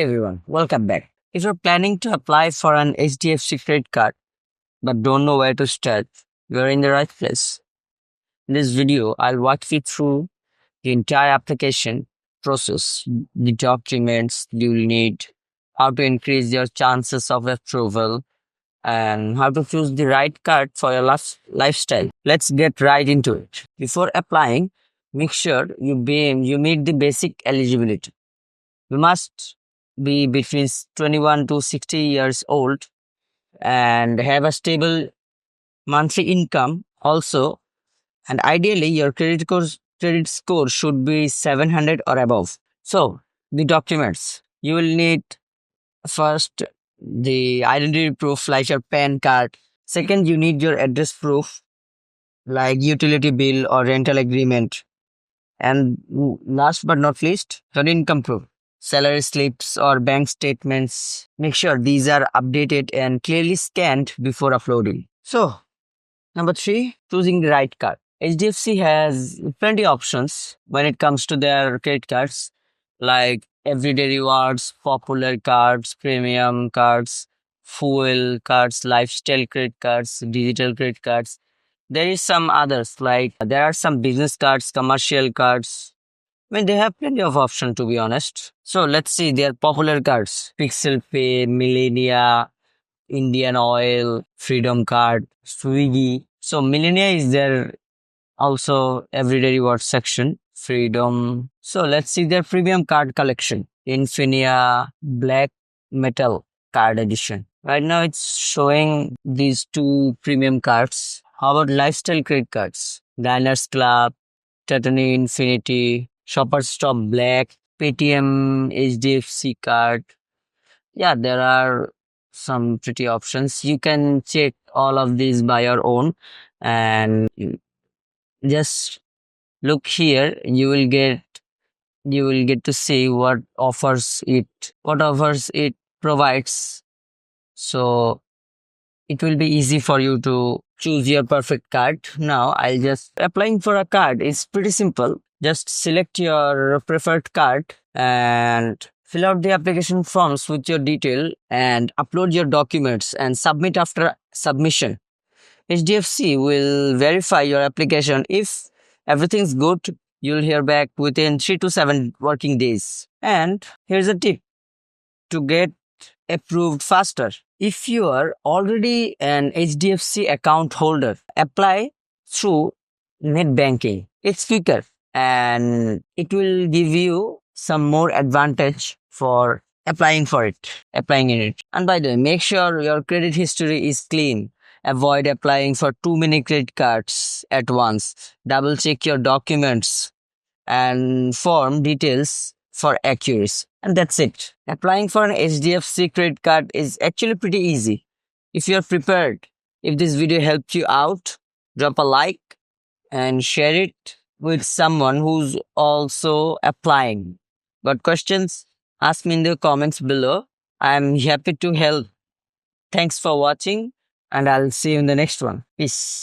Hey everyone, welcome back. If you're planning to apply for an HDFC credit card but don't know where to start, you're in the right place. In this video, I'll walk you through the entire application process, the documents you'll need, how to increase your chances of approval, and how to choose the right card for your lifestyle. Let's get right into it. Before applying, make sure you meet the basic eligibility. You must be between 21 to 60 years old and have a stable monthly income also, and ideally your credit score should be 700 or above. So the documents you will need: first, the identity proof like your PAN card. Second, you need your address proof like utility bill or rental agreement. And last but not least, your income proof, salary slips or bank statements. Make sure these are updated and clearly scanned before uploading. So, number three, choosing the right card. HDFC has plenty options when it comes to their credit cards, like everyday rewards, popular cards, premium cards, fuel cards, lifestyle credit cards, digital credit cards. There is some others, like there are some business cards, commercial cards. I mean, they have plenty of options, to be honest. So let's see their popular cards: Pixel Pay, Millennia, Indian Oil, Freedom Card, Swiggy. So Millennia is there also everyday reward section. Freedom. So let's see their premium card collection: Infinia Black Metal Card Edition. Right now it's showing these two premium cards. How about lifestyle credit cards? Diners Club, Titanium Infinity, Shoppers Stop Black, Paytm HDFC card. Yeah, there are some pretty options. You can check all of these by your own, and just look here. You will get to see what offers it provides. So it will be easy for you to choose your perfect card. Now I'll just applying for a card is pretty simple. Just select your preferred card and fill out the application forms with your detail and upload your documents and submit. After submission, HDFC will verify your application. If everything's good, you'll hear back within 3 to 7 working days. And here's a tip to get approved faster. If you are already an HDFC account holder, apply through net banking. It's quicker and it will give you some more advantage for applying in it. And by the way, make sure your credit history is clean. Avoid applying for too many credit cards at once. Double check your documents and form details for accuracy. And that's it. Applying for an HDFC credit card is actually pretty easy. If you're prepared, if this video helped you out, drop a like and share it with someone who's also applying. Got questions? Ask me in the comments below. I'm happy to help. Thanks for watching, and I'll see you in the next one. Peace.